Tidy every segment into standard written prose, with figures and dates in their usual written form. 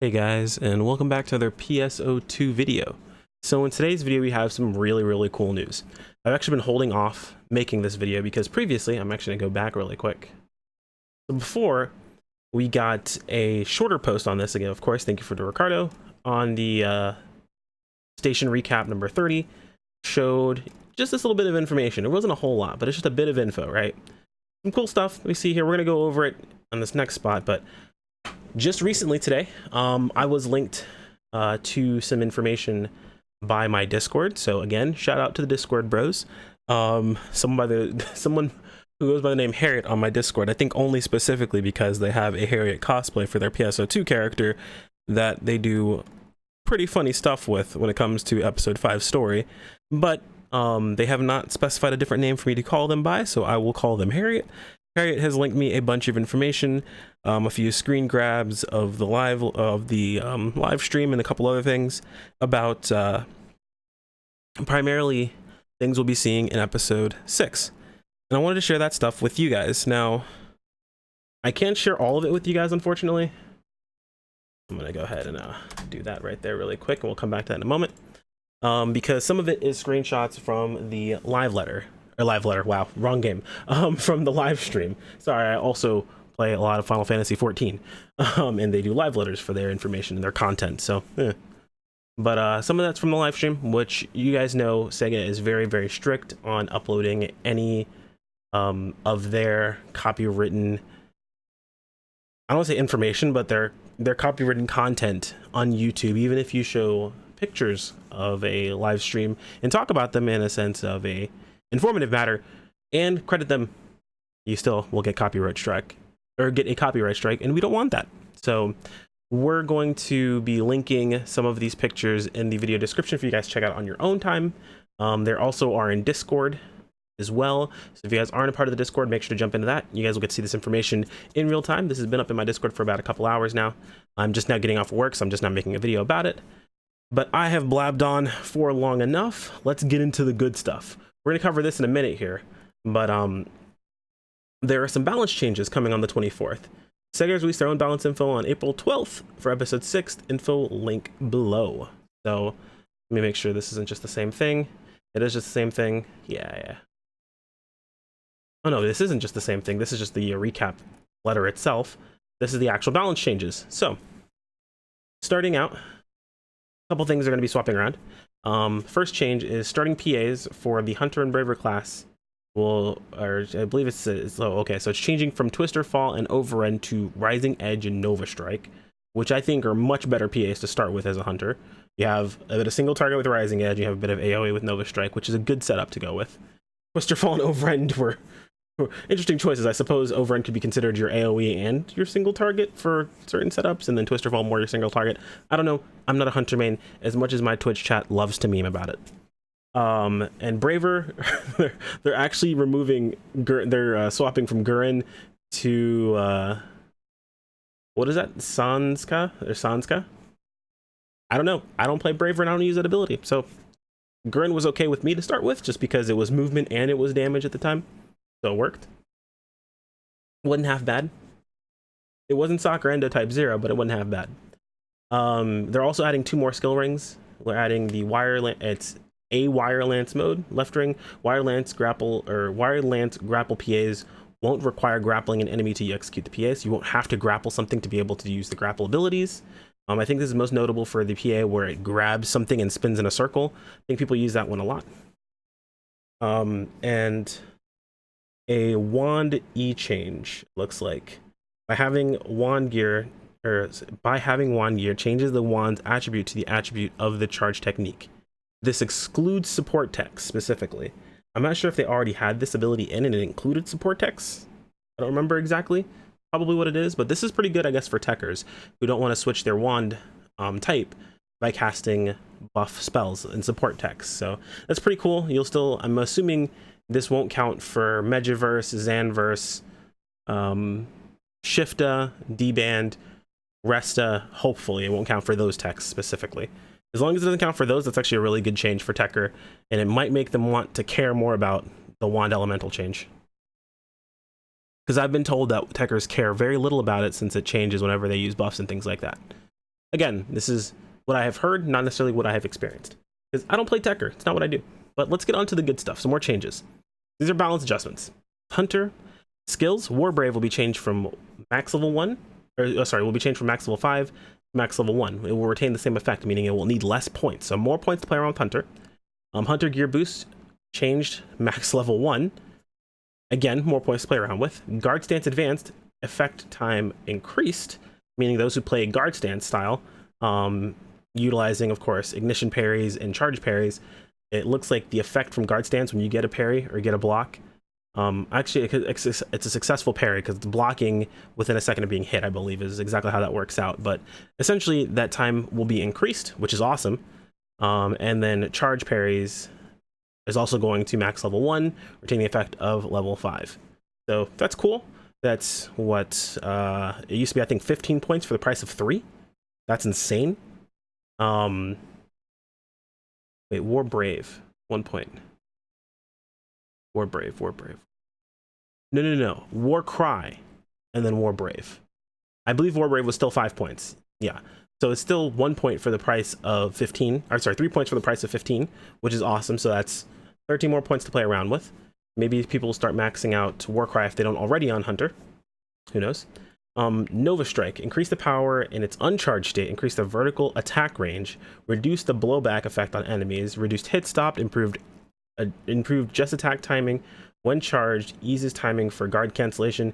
Hey guys, and welcome back to another PSO2 video. So in today's video we have some really cool news. I've actually been holding off making this video because previously, I'm actually gonna go back really quick. So before, we got a shorter post on this, again of course, thank you for the Ricardo, on the station recap number 30, showed just this little bit of information. It wasn't a whole lot, but it's just a bit of info, right? Some cool stuff we see here. We're gonna go over it on this next spot, but just recently today, I was linked to some information by my Discord. So again, shout out to the Discord bros. Someone who goes by the name Harriet on my Discord. I think only specifically because they have a Harriet cosplay for their PSO2 character that they do pretty funny stuff with when it comes to episode 5 story. But they have not specified a different name for me to call them by, so I will call them Harriet. Harriet has linked me a bunch of information, a few screen grabs of the live stream and a couple other things about primarily things we'll be seeing in episode 6. And I wanted to share that stuff with you guys. Now, I can't share all of it with you guys, unfortunately. I'm gonna go ahead and do that right there really quick, and we'll come back to that in a moment. Because some of it is screenshots from the live letter. Wow, wrong game. From the live stream. Sorry, I also play a lot of Final Fantasy 14, and they do live letters for their information and their content. So, but some of that's from the live stream, which you guys know SEGA is very strict on uploading any of their copywritten. I don't want to say information, but their copywritten content on YouTube, even if you show pictures of a live stream and talk about them in a sense of a informative matter and credit them, you still will get copyright strike, and we don't want that. So we're going to be linking some of these pictures in the video description for you guys to check out on your own time. There also are in Discord as well, so if you guys aren't a part of the Discord, make sure to jump into that. You guys will get to see this information in real time. This has been up in my Discord for about a couple hours now. I'm just now getting off work, so I'm just now making a video about it. But I have blabbed on for long enough. Let's get into the good stuff. We're going to cover this in a minute here, but there are some balance changes coming on the 24th. SEGA has released their own balance info on April 12th for episode 6. Info link below. So let me make sure this isn't just the same thing. It is just the same thing. Yeah. Oh no, this isn't just the same thing. This is just the recap letter itself. This is the actual balance changes. So starting out, a couple things are going to be swapping around. First change is starting PAs for the Hunter and Braver class I believe okay, so it's changing from Twister Fall and Overrun to Rising Edge and Nova Strike, which I think are much better PAs to start with as a Hunter. You have a bit of single target with Rising Edge, you have a bit of AoE with Nova Strike, which is a good setup to go with. Twister Fall and Overrun were interesting choices. I suppose Overrun could be considered your AoE and your single target for certain setups, and then Twister Fall more your single target. I don't know. I'm not a Hunter main as much as my Twitch chat loves to meme about it. And Braver, they're actually removing, they're swapping from Gurren to, what is that? Sanska? Or Sanska? I don't know. I don't play Braver and I don't use that ability. So Gurren was okay with me to start with, just because it was movement and it was damage at the time. So it worked. Wasn't half bad. It wasn't Soccer Endo type 0, but it wasn't half bad. They're also adding 2 more skill rings. We're adding the it's a Wire Lance mode, left ring. Wire Lance grapple PAs won't require grappling an enemy to execute the PA, so you won't have to grapple something to be able to use the grapple abilities. I think this is most notable for the PA where it grabs something and spins in a circle. I think people use that one a lot. And a wand change looks like by having wand gear changes the wand's attribute to the attribute of the charge technique. This excludes support techs specifically. I'm not sure if they already had this ability in and it included support techs. I don't remember exactly probably what it is, but this is pretty good, I guess, for techers who don't want to switch their wand type by casting buff spells and support techs. So that's pretty cool. I'm assuming this won't count for Megaverse, Zanverse, Shifta, D-Band, Resta. Hopefully it won't count for those techs specifically. As long as it doesn't count for those, that's actually a really good change for Tekker, and it might make them want to care more about the wand elemental change. Because I've been told that Tekkers care very little about it since it changes whenever they use buffs and things like that. Again, this is what I have heard, not necessarily what I have experienced, because I don't play Tekker. It's not what I do. But let's get on to the good stuff. Some more changes. These are balance adjustments. Hunter skills. Warbrave will be changed from max level 1, will be changed from max level 5 to max level 1. It will retain the same effect, meaning it will need less points. So more points to play around with Hunter. Hunter gear boost changed, max level 1. Again, more points to play around with. Guard stance advanced, effect time increased, meaning those who play guard stance style, utilizing, of course, ignition parries and charge parries, it looks like the effect from guard stance when you get a parry or get a block, actually it's a successful parry because the blocking within a second of being hit, I believe, is exactly how that works out. But essentially that time will be increased, which is awesome. And then charge parries is also going to max level 1, retaining the effect of level 5. So that's cool. That's what it used to be, I think, 15 points for the price of 3. That's insane. Wait, War Brave, 1 point. War Brave. No. War Cry, and then War Brave. I believe War Brave was still 5 points. Yeah. So it's still 1 point for the price of 15. Or sorry, 3 points for the price of 15, which is awesome. So that's 13 more points to play around with. Maybe people will start maxing out Warcry if they don't already on Hunter. Who knows? Nova Strike. Increase the power in its uncharged state. Increase the vertical attack range. Reduce the blowback effect on enemies. Reduced hit stop. Improved just attack timing. When charged, eases timing for guard cancellation.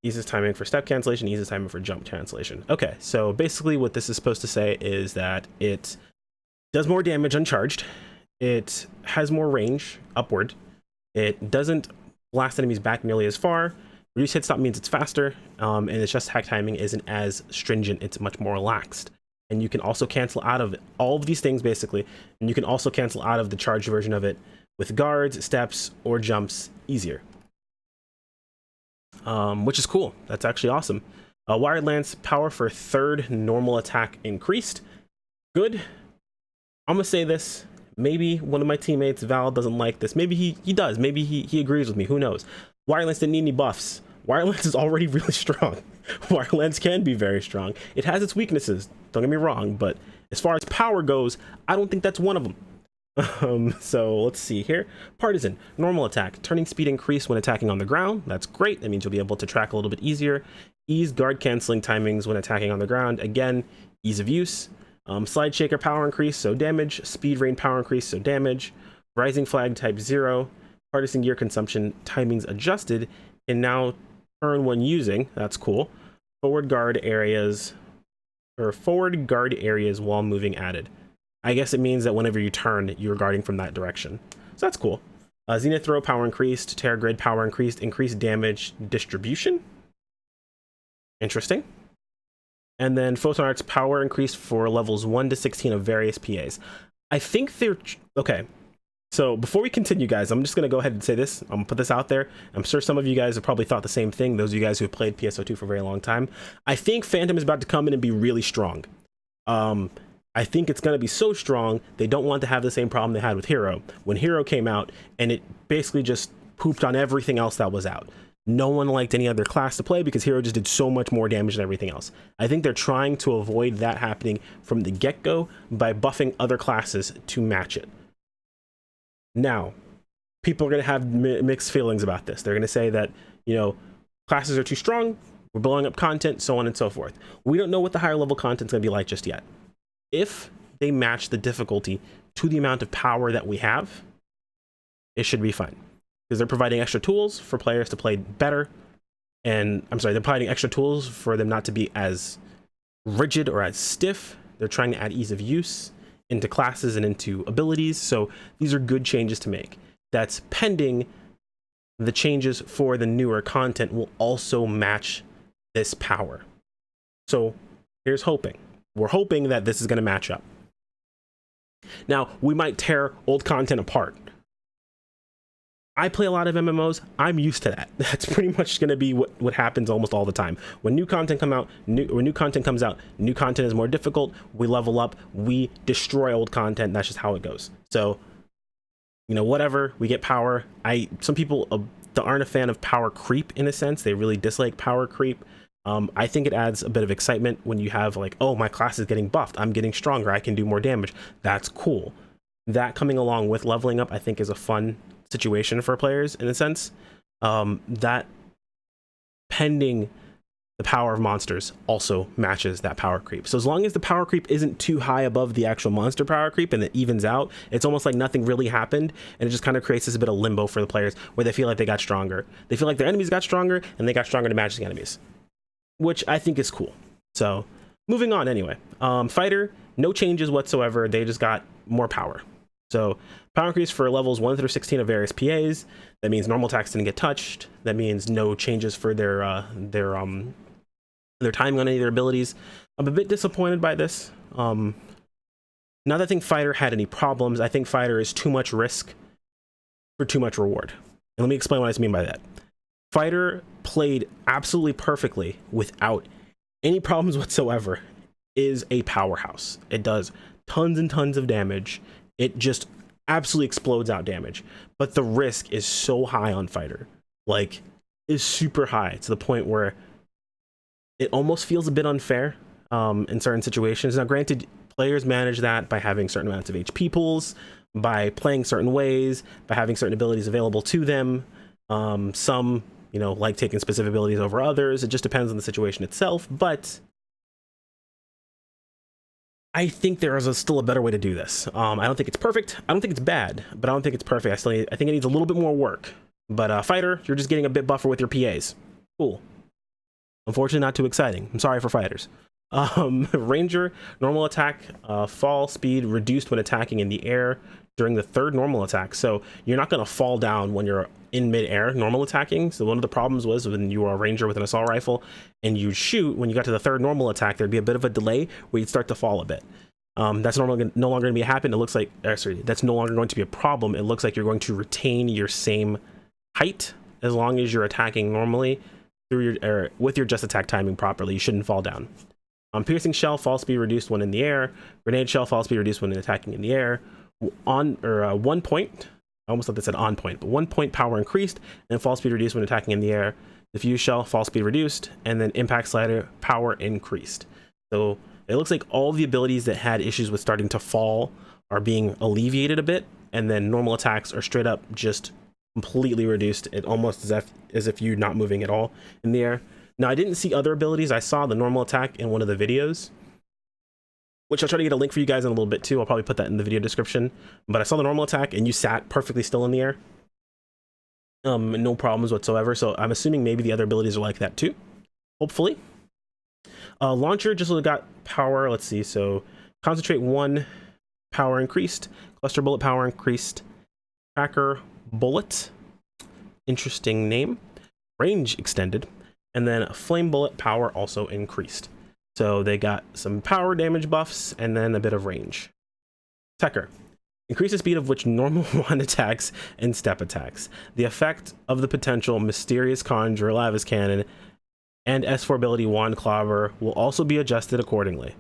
Eases timing for step cancellation. Eases timing for jump cancellation. Okay, so basically what this is supposed to say is that it does more damage uncharged. It has more range upward. It doesn't blast enemies back nearly as far. Reduce hit stop means it's faster, and its just attack timing isn't as stringent. It's much more relaxed. And you can also cancel out of all of these things, basically, and you can also cancel out of the charged version of it with guards, steps, or jumps easier. Which is cool. That's actually awesome. Wired Lance, power for third normal attack increased. Good. I'm going to say this. Maybe one of my teammates, Val, doesn't like this. Maybe he does. Maybe he agrees with me. Who knows? Wire Lance didn't need any buffs. Wire Lance is already really strong. Wire Lance can be very strong. It has its weaknesses, don't get me wrong, but as far as power goes, I don't think that's one of them. So let's see here. Partisan, normal attack. Turning speed increase when attacking on the ground. That's great. That means you'll be able to track a little bit easier. Ease guard canceling timings when attacking on the ground. Again, ease of use. Slide shaker power increase, so damage. Speed rain power increase, so damage. Rising flag type 0. Partisan gear consumption timings adjusted, and now turn when using. That's cool. Forward guard areas while moving added. I guess it means that whenever you turn, you're guarding from that direction. So that's cool. Zenith throw power increased. Terra grid power increased. Increased damage distribution. Interesting. And then Photon Arts power increased for levels 1 to 16 of various PAs. I think they're... Okay. So before we continue, guys, I'm just going to go ahead and say this. I'm going to put this out there. I'm sure some of you guys have probably thought the same thing. Those of you guys who have played PSO2 for a very long time. I think Phantom is about to come in and be really strong. I think it's going to be so strong, they don't want to have the same problem they had with Hero. When Hero came out, and it basically just pooped on everything else that was out. No one liked any other class to play because Hero just did so much more damage than everything else. I think they're trying to avoid that happening from the get-go by buffing other classes to match it. Now, people are going to have mixed feelings about this. They're going to say that, you know, classes are too strong, we're blowing up content, so on and so forth. We don't know what the higher level content's going to be like just yet. If they match the difficulty to the amount of power that we have, it should be fine. Because they're providing extra tools for players to play better. And I'm sorry, they're providing extra tools for them not to be as rigid or as stiff. They're trying to add ease of use into classes and into abilities. So these are good changes to make. That's pending the changes for the newer content will also match this power. So here's hoping. We're hoping that this is going to match up. Now, we might tear old content apart. I play a lot of MMOs. I'm used to that. That's pretty much going to be what happens almost all the time. When new content comes out, new content is more difficult. We level up. We destroy old content. That's just how it goes. So, you know, whatever. We get power. Some people that aren't a fan of power creep in a sense. They really dislike power creep. I think it adds a bit of excitement when you have like, oh, my class is getting buffed, I'm getting stronger, I can do more damage. That's cool. That coming along with leveling up, I think, is a fun situation for players in a sense. That pending the power of monsters also matches that power creep. So as long as the power creep isn't too high above the actual monster power creep and it evens out, it's almost like nothing really happened, and it just kind of creates this bit of limbo for the players where they feel like they got stronger. They feel like their enemies got stronger and they got stronger to match the enemies, which I think is cool. So moving on anyway. Fighter, no changes whatsoever. They just got more power. So power increase for levels 1 through 16 of various PAs. That means normal attacks didn't get touched. That means no changes for their timing on any of their abilities. I'm a bit disappointed by this. Not that I think Fighter had any problems. I think Fighter is too much risk for too much reward. And let me explain what I mean by that. Fighter played absolutely perfectly without any problems whatsoever. Is a powerhouse. It does tons and tons of damage. It just absolutely explodes out damage. But the risk is so high on Fighter. Like, is super high to the point where it almost feels a bit unfair in certain situations. Now, granted, players manage that by having certain amounts of HP pools, by playing certain ways, by having certain abilities available to them. Some, you know, like taking specific abilities over others. It just depends on the situation itself. But I think there is still a better way to do this. I don't think it's perfect. I don't think it's bad, but I don't think it's perfect. I think it needs a little bit more work. But Fighter, you're just getting a bit buffer with your PAs. Cool. Unfortunately, not too exciting. I'm sorry for fighters. Ranger, normal attack, fall speed reduced when attacking in the air during the third normal attack. So you're not going to fall down when you're in mid-air normal attacking. So one of the problems was when you were a ranger with an assault rifle and you'd shoot, when you got to the third normal attack, there'd be a bit of a delay where you'd start to fall a bit. That's no longer going to be happen. It looks like, that's no longer going to be a problem. It looks like you're going to retain your same height as long as you're attacking normally through your, with your just attack timing properly. You shouldn't fall down. Piercing shell, fall speed reduced when in the air. Grenade shell, fall speed reduced when attacking in the air. 1 point, I almost thought that said on point, but 1 point power increased, and fall speed reduced when attacking in the air. Diffuse shell, fall speed reduced, and then impact slider, power increased. So it looks like all the abilities that had issues with starting to fall are being alleviated a bit, and then normal attacks are straight up just completely reduced. It almost as if you're not moving at all in the air. Now, I didn't see other abilities. I saw the normal attack in one of the videos, which I'll try to get a link for you guys in a little bit too. I'll probably put that in the video description. But I saw the normal attack and you sat perfectly still in the air. No problems whatsoever. So I'm assuming maybe the other abilities are like that too. Hopefully. Launcher just got power. Let's see. So concentrate 1, power increased. Cluster bullet, power increased. Tracker bullet. Interesting name. Range extended. And then flame bullet, power also increased. So they got some power damage buffs and then a bit of range. Techer. Increase the speed of which normal wand attacks and step attacks. The effect of the potential Mysterious Conjure, Lavis Cannon, and S4 ability Wand Clobber will also be adjusted accordingly.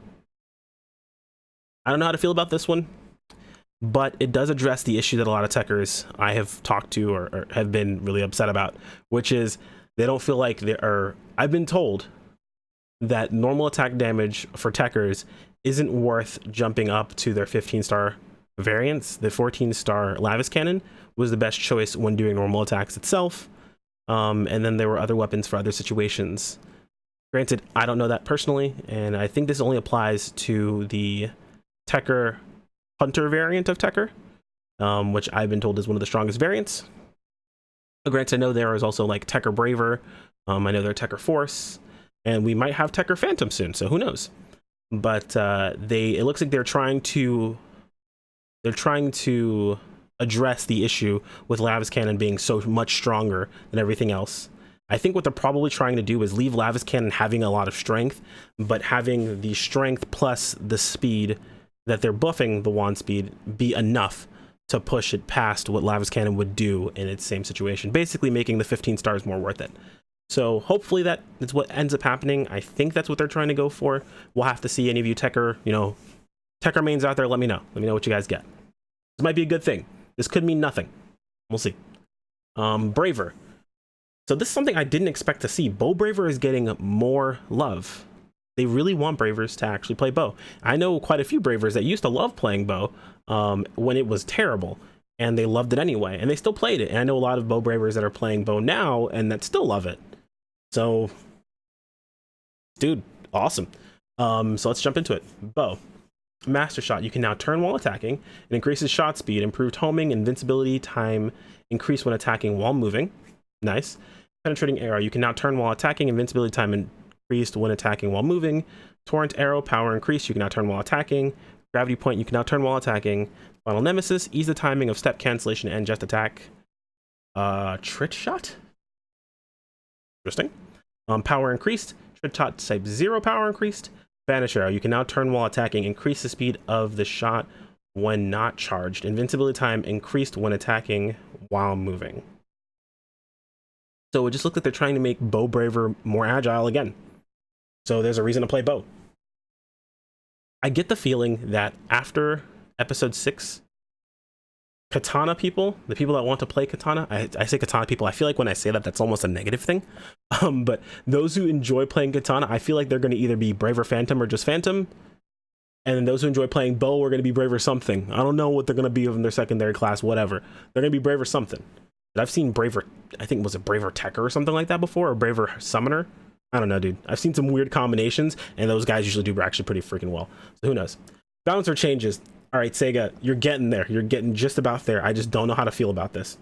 I don't know how to feel about this one, but it does address the issue that a lot of techers I have talked to or have been really upset about, which is they don't feel like they are. I've been told that normal attack damage for techers isn't worth jumping up to their 15-star variants. The 14-star Lavis Cannon was the best choice when doing normal attacks itself. And then there were other weapons for other situations. Granted, I don't know that personally, and I think this only applies to the Techer Hunter variant of Techer, which I've been told is one of the strongest variants. Granted, I know there is also like Techer Braver. I know they're Techer Force, and we might have Techer Phantom soon, so who knows? But it looks like they're trying to address the issue with Lavis Cannon being so much stronger than everything else. I think what they're probably trying to do is leave Lavis Cannon having a lot of strength, but having the strength plus the speed that they're buffing the wand speed be enough to push it past what Lavis Cannon would do in its same situation, basically making the 15 stars more worth it. So hopefully that is what ends up happening. I think that's what they're trying to go for. We'll have to see. Any of you Techer, Techer mains out there, let me know. Let me know what you guys get. This might be a good thing. This could mean nothing. We'll see. Braver. So this is something I didn't expect to see. Bow Braver is getting more love. They really want Bravers to actually play bow. I know quite a few Bravers that used to love playing bow when it was terrible, and they loved it anyway, and they still played it. And I know a lot of Bow Bravers that are playing bow now and that still love it. So, dude, awesome. So let's jump into it. Bow. Master Shot. You can now turn while attacking. It increases shot speed, improved homing, invincibility time, increase when attacking while moving. Nice. Penetrating Arrow. You can now turn while attacking, invincibility time increased when attacking while moving. Torrent Arrow. Power increase. You can now turn while attacking. Gravity Point. You can now turn while attacking. Final Nemesis. Ease the timing of step cancellation and just attack. Trit Shot. Interesting. Power increased. Trit Shot type 0 power increased. Vanish Arrow. You can now turn while attacking. Increase the speed of the shot when not charged. Invincibility time increased when attacking while moving. So it just looked like they're trying to make Bow Braver more agile again. So there's a reason to play bow. I get the feeling that after episode 6, Katana people, the people that want to play Katana, I say Katana people, I feel like when I say that, that's almost a negative thing. But those who enjoy playing Katana, I feel like they're going to either be Braver Phantom or just Phantom. And then those who enjoy playing bow are going to be Braver something. I don't know what they're going to be in their secondary class, whatever. They're going to be Braver something. But I've seen Braver, I think, was it Braver Techer or something like that before, or Braver Summoner? I don't know, dude. I've seen some weird combinations, and those guys usually do actually pretty freaking well. So who knows? Bouncer changes. All right, Sega, you're getting there. You're getting just about there. I just don't know how to feel about this.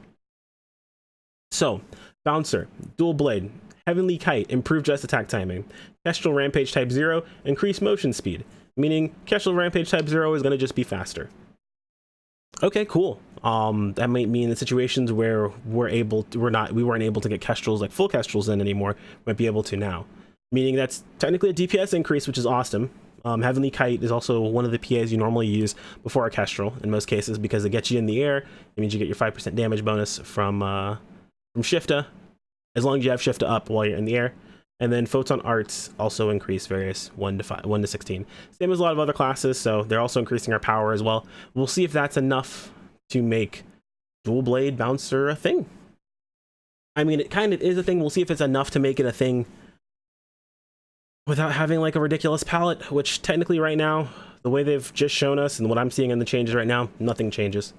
So, Bouncer, Dual Blade, Heavenly Kite, improved just attack timing. Kestrel Rampage Type 0, increased motion speed. Meaning, Kestrel Rampage Type 0 is going to just be faster. Okay, cool. That might mean in situations where we weren't able to get Kestrels, like full Kestrels in anymore, might be able to now. Meaning that's technically a DPS increase, which is awesome. Heavenly Kite is also one of the PAs you normally use before a Kestrel in most cases, because it gets you in the air. It means you get your 5% damage bonus from Shifta, as long as you have Shifta up while you're in the air. And then Photon Arts also increase various 1 to 16. Same as a lot of other classes, so they're also increasing our power as well. We'll see if that's enough to make Dual Blade Bouncer a thing. I mean, it kind of is a thing. We'll see if it's enough to make it a thing without having like a ridiculous palette, which technically right now, the way they've just shown us and what I'm seeing in the changes right now, nothing changes.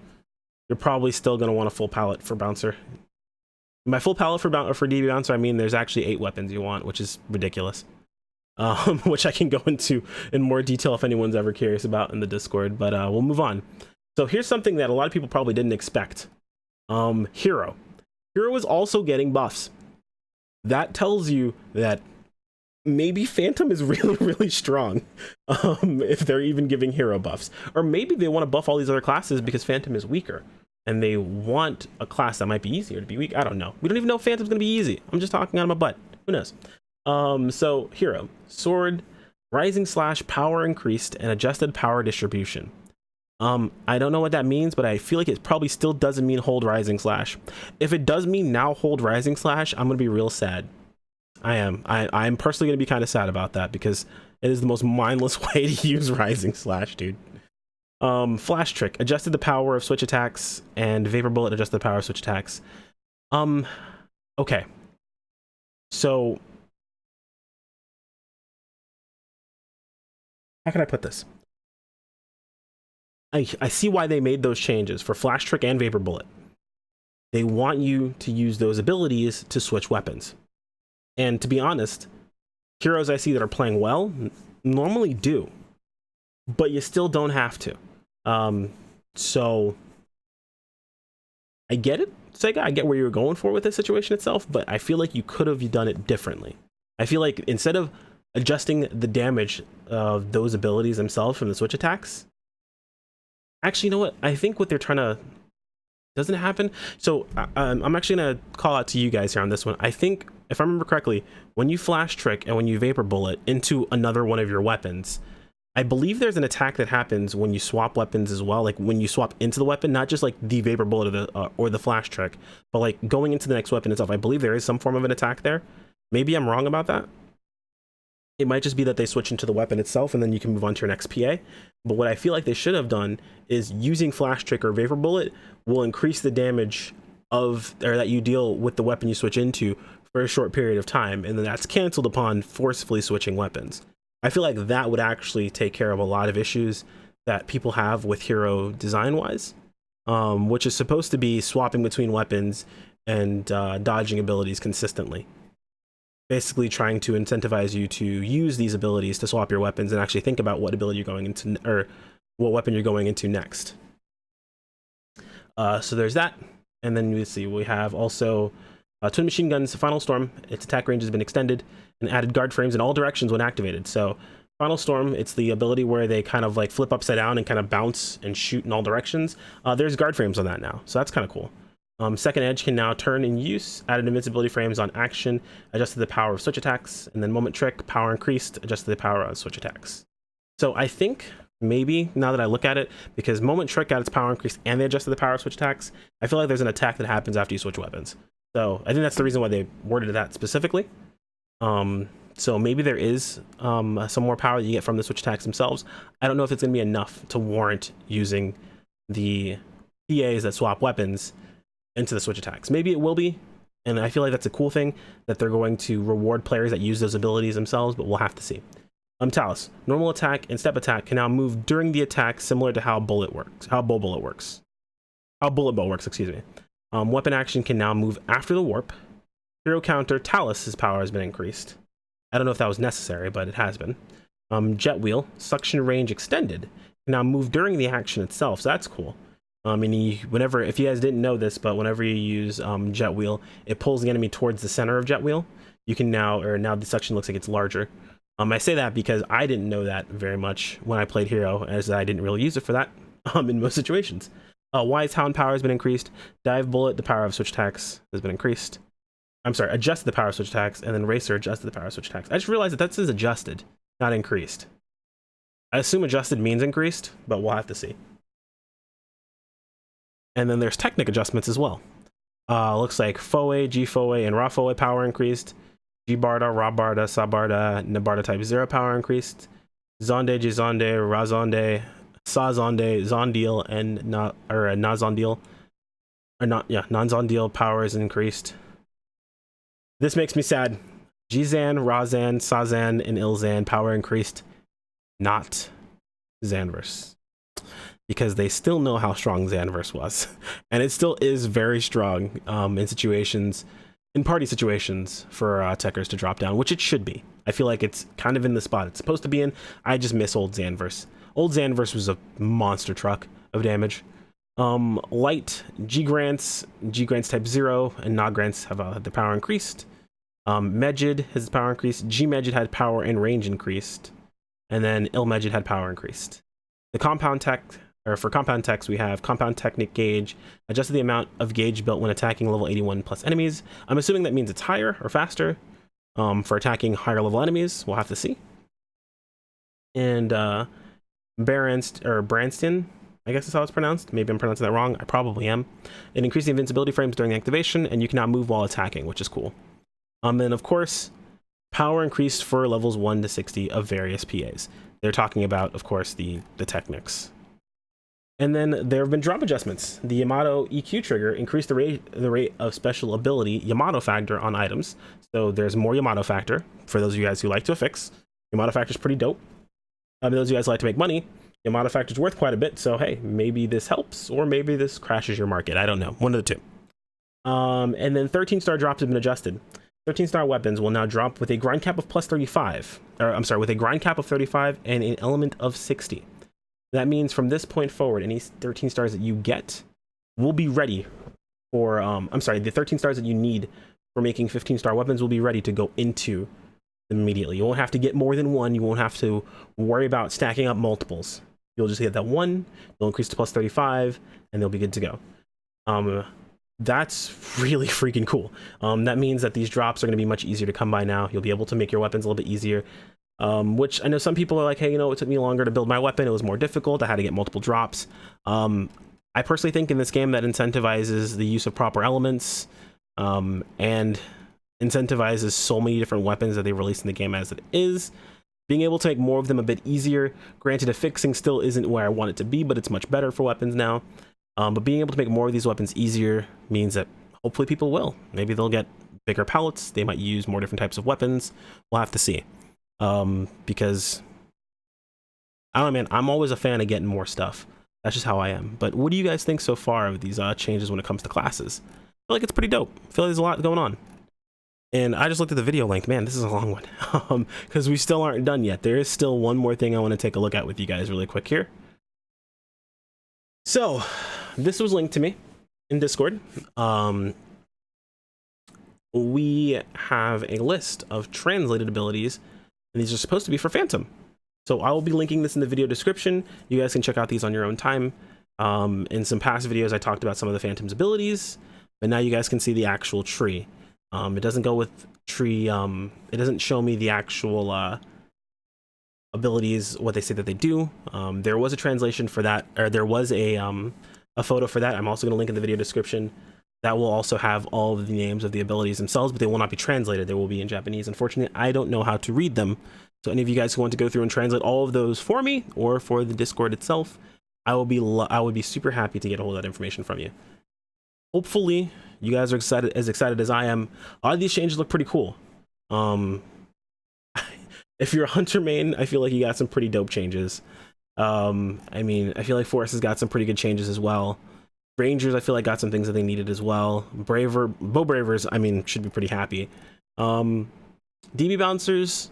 You're probably still going to want a full palette for Bouncer. My full palette for DB Bouncer, I mean, there's actually 8 weapons you want, which is ridiculous. Which I can go into in more detail if anyone's ever curious about in the Discord, but we'll move on. So here's something that a lot of people probably didn't expect. Hero. Hero is also getting buffs. That tells you that maybe Phantom is really, really strong, if they're even giving hero buffs. Or maybe they want to buff all these other classes because Phantom is weaker, and they want a class that might be easier to be weak. I don't know. We don't even know if Phantom's going to be easy. I'm just talking out of my butt. Who knows? So, Hero. Sword, Rising Slash, power increased, and adjusted power distribution. I don't know what that means, but I feel like it probably still doesn't mean hold Rising Slash. If it does mean now hold Rising Slash, I'm going to be real sad. I'm personally going to be kind of sad about that, because it is the most mindless way to use Rising Slash, dude. Flash Trick, adjusted the power of switch attacks, and Vapor Bullet adjusted the power of switch attacks. Okay. So, how can I put this? I see why they made those changes for Flash Trick and Vapor Bullet. They want you to use those abilities to switch weapons. And to be honest, heroes I see that are playing well normally do, but you still don't have to. So I get it, Sega. I get where you're going for with this situation itself, but I feel like you could have done it differently. I feel like instead of adjusting the damage of those abilities themselves from the switch attacks, actually, you know what? I think what they're trying to doesn't happen. So I'm actually gonna call out to you guys here on this one. I think, if I remember correctly, when you Flash Trick and when you Vapor Bullet into another one of your weapons, I believe there's an attack that happens when you swap weapons as well, like when you swap into the weapon, not just like the Vapor Bullet or the Flash Trick, but like going into the next weapon itself. I believe there is some form of an attack there. Maybe I'm wrong about that. It might just be that they switch into the weapon itself and then you can move on to your next PA. But what I feel like they should have done is using Flash Trick or Vapor Bullet will increase the damage of, or that you deal with the weapon you switch into for a short period of time, and then that's canceled upon forcefully switching weapons. I feel like that would actually take care of a lot of issues that people have with hero design-wise, which is supposed to be swapping between weapons and dodging abilities consistently. Basically trying to incentivize you to use these abilities to swap your weapons and actually think about what ability you're going into, or what weapon you're going into next. So there's that. And then you see we have also Twin Machine Gun's Final Storm. Its attack range has been extended and added guard frames in all directions when activated. So Final Storm, it's the ability where they kind of like flip upside down and kind of bounce and shoot in all directions. There's guard frames on that now, so that's kind of cool. Second Edge can now turn in use, added invincibility frames on action, adjusted the power of switch attacks, and then Moment Trick, power increased, adjusted the power of switch attacks. So I think maybe, now that I look at it, because Moment Trick got its power increased and they adjusted the power of switch attacks, I feel like there's an attack that happens after you switch weapons. So I think that's the reason why they worded that specifically. So maybe there is some more power that you get from the switch attacks themselves. I don't know if it's going to be enough to warrant using the PAs that swap weapons into the switch attacks. Maybe it will be, and I feel like that's a cool thing that they're going to reward players that use those abilities themselves, but we'll have to see. Talus, normal attack and step attack can now move during the attack, similar to how bullet bow works, excuse me. Weapon action can now move after the warp. Hero counter Talus's power has been increased. I don't know if that was necessary, but it has been. Jet wheel, suction range extended, can now move during the action itself, so that's cool. Whenever, if you guys didn't know this, but whenever you use jet wheel, it pulls the enemy towards the center of jet wheel. You can now the suction looks like it's larger. I say that because I didn't know that very much when I played hero, as I didn't really use it for that in most situations. Wise Hound power has been increased. Dive bullet, the power of switch attacks has been increased. I'm sorry, adjusted the power of switch attacks, and then Racer adjusted the power of switch attacks. I just realized that says adjusted, not increased. I assume adjusted means increased, but we'll have to see. And then there's technic adjustments as well. Looks like Foe, G-Foe, and Raw Foe power increased. G-Barda, Ra Barda, Sa Barda, Nabarda type 0 power increased. Zonde, G-Zonde, Razonde, Sa Zonde, Zondil, and Non-Zondil power is increased. This makes me sad. Gzan, Razan, Sazan, and Ilzan power increased. Not Xanverse. Because they still know how strong Xanverse was. And it still is very strong in party situations for techers to drop down, which it should be. I feel like it's kind of in the spot it's supposed to be in. I just miss old Xanverse. Old Xanverse was a monster truck of damage. Light, G-Grants type 0, and Nogrants have had their power increased. Megid has power increased. G-Megid had power and range increased. And then Il-Megid had power increased. The compound tech, or for compound techs, we have compound technic gauge, adjusted the amount of gauge built when attacking level 81 plus enemies. I'm assuming that means it's higher or faster for attacking higher level enemies. We'll have to see. And Branston, I guess is how it's pronounced. Maybe I'm pronouncing that wrong. I probably am. It increased the invincibility frames during activation, and you can now move while attacking, which is cool. And of course, power increased for levels 1 to 60 of various PAs. They're talking about, of course, the technics. And then there have been drop adjustments. The Yamato EQ trigger increased the rate of special ability Yamato factor on items. So there's more Yamato factor for those of you guys who like to affix. Yamato factor is pretty dope. Those of you guys who like to make money, Yamato factor is worth quite a bit. So hey, maybe this helps, or maybe this crashes your market. I don't know. One of the two. And then 13-star drops have been adjusted. 13-star weapons will now drop with a grind cap of plus 35. Or I'm sorry, with a grind cap of 35 and an element of 60. That means from this point forward, any 13 stars that you get will be ready for, the 13 stars that you need for making 15-star weapons will be ready to go into them immediately. You won't have to get more than one. You won't have to worry about stacking up multiples. You'll just get that one, you'll increase to plus 35, and they'll be good to go. That's really freaking cool. That means that these drops are going to be much easier to come by now. You'll be able to make your weapons a little bit easier. Which I know some people are like, hey, it took me longer to build my weapon. It was more difficult. I had to get multiple drops. I personally think in this game that incentivizes the use of proper elements and incentivizes so many different weapons that they release in the game as it is. Being able to make more of them a bit easier. Granted, affixing still isn't where I want it to be, but it's much better for weapons now. But being able to make more of these weapons easier means that hopefully people will. Maybe they'll get bigger palettes. They might use more different types of weapons. We'll have to see. Because I don't know, man, I'm always a fan of getting more stuff. That's just how I am. But what do you guys think so far of these changes when it comes to classes? I feel like it's pretty dope. I feel like there's a lot going on. And I just looked at the video length. Man, this is a long one. Because we still aren't done yet. There is still one more thing I want to take a look at with you guys really quick here. So, this was linked to me in Discord. We have a list of translated abilities, and these are supposed to be for Phantom. So I will be linking this in the video description. You guys can check out these on your own time. In some past videos, I talked about some of the Phantom's abilities, but now you guys can see the actual tree. It doesn't go with tree. It doesn't show me the actual abilities, what they say that they do. There was a translation for that, or there was a photo for that. I'm also going to link in the video description. That will also have all of the names of the abilities themselves, but they will not be translated. They will be in Japanese. Unfortunately, I don't know how to read them. So any of you guys who want to go through and translate all of those for me or for the Discord itself, I would be super happy to get a hold of that information from you. Hopefully, you guys are as excited as I am. A lot of these changes look pretty cool. If you're a Hunter main, I feel like you got some pretty dope changes. I mean, I feel like Forest has got some pretty good changes as well. Rangers, I feel like got some things that they needed as well. Bow Bravers, I mean, should be pretty happy. DB Bouncers,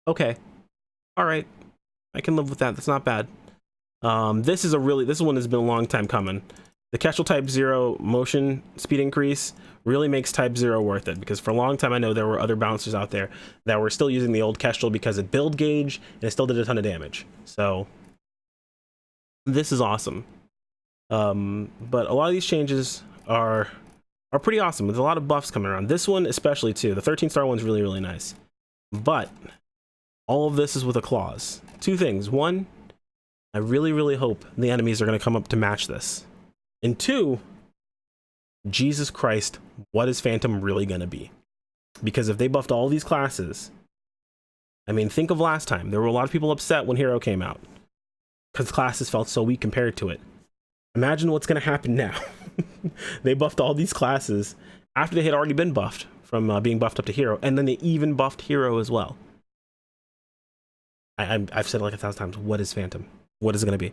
okay. All right. I can live with that. That's not bad. This one has been a long time coming. The Kestrel Type 0 motion speed increase really makes Type 0 worth it, because for a long time I know there were other bouncers out there that were still using the old Kestrel because it build gauge and it still did a ton of damage. So this is awesome. But a lot of these changes are pretty awesome. There's a lot of buffs coming around. This one especially too. The 13-star one's really, really nice. But all of this is with a clause. Two things. One, I really, really hope the enemies are going to come up to match this. And two, Jesus Christ, what is Phantom really going to be? Because if they buffed all these classes, I mean, think of last time. There were a lot of people upset when Hero came out because classes felt so weak compared to it. Imagine what's going to happen now. They buffed all these classes after they had already been buffed from being buffed up to Hero, and then they even buffed Hero as well. I've said it like 1,000 times. What is Phantom? What is it going to be?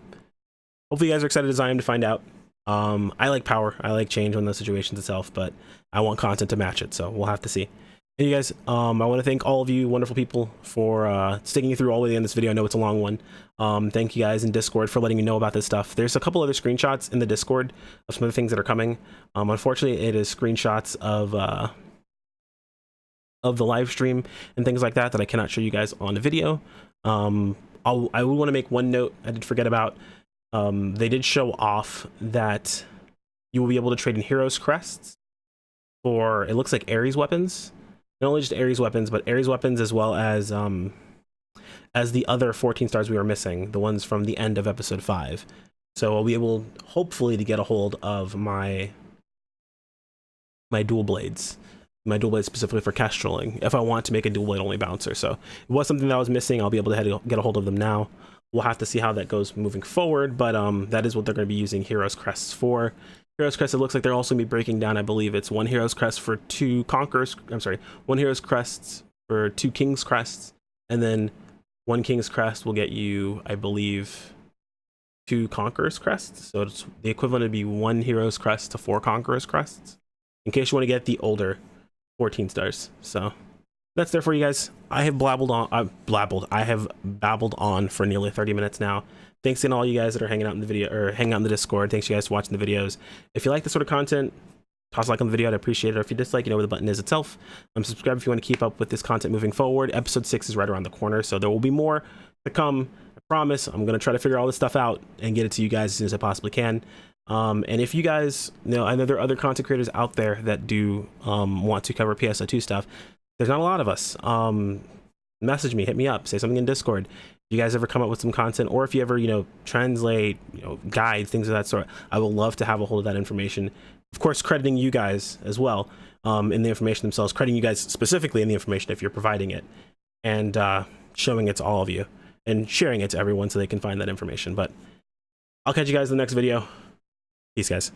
Hopefully you guys are excited as I am to find out. I like power. I like change on those situations itself, but I want content to match it, so we'll have to see. And you guys, I want to thank all of you wonderful people for sticking through all the way to the end of this video. I know it's a long one. Thank you guys in Discord for letting me know about this stuff. There's a couple other screenshots in the Discord of some of the things that are coming. Unfortunately, it is screenshots of the live stream and things like that I cannot show you guys on the video. I would want to make one note I did forget about. They did show off that you will be able to trade in Heroes Crests for, it looks like Ares weapons. Not only just Ares weapons, but Ares weapons as well as the other 14 stars we were missing, the ones from the end of episode 5. So I'll be able, hopefully, to get a hold of my dual blades. My dual blade specifically for Kestraling, if I want to make a dual blade only bouncer. So it was something that I was missing. I'll be able to get a hold of them now. We'll have to see how that goes moving forward, but that is what they're going to be using Heroes Crests for. Heroes Crest, it looks like they're also going to be breaking down, I believe it's 1 Heroes Crest for 2 Conquerors, I'm sorry, 1 Heroes Crests for 2 King's Crests, and then 1 King's Crest will get you, I believe, 2 Conqueror's Crests. So it's the equivalent would be 1 Heroes Crest to 4 Conqueror's Crests, in case you want to get the older 14 stars. So that's there for you guys. I have I have babbled on for nearly 30 minutes now. Thanks to all you guys that are hanging out in the video or hanging out in the Discord. Thanks you guys for watching the videos. If you like this sort of content, toss a like on the video. I'd appreciate it. Or if you dislike, you know where the button is itself. Subscribe if you want to keep up with this content moving forward. Episode 6 is right around the corner, so there will be more to come. I promise. I'm going to try to figure all this stuff out and get it to you guys as soon as I possibly can. And if you guys, I know there are other content creators out there that do want to cover PSO2 stuff. There's not a lot of us. Message me, hit me up, say something in Discord. If you guys ever come up with some content, or if you ever, translate, guides, things of that sort, I would love to have a hold of that information. Of course, crediting you guys as well in the information themselves, crediting you guys specifically in the information if you're providing it, and showing it to all of you, and sharing it to everyone so they can find that information. But I'll catch you guys in the next video. Peace, guys.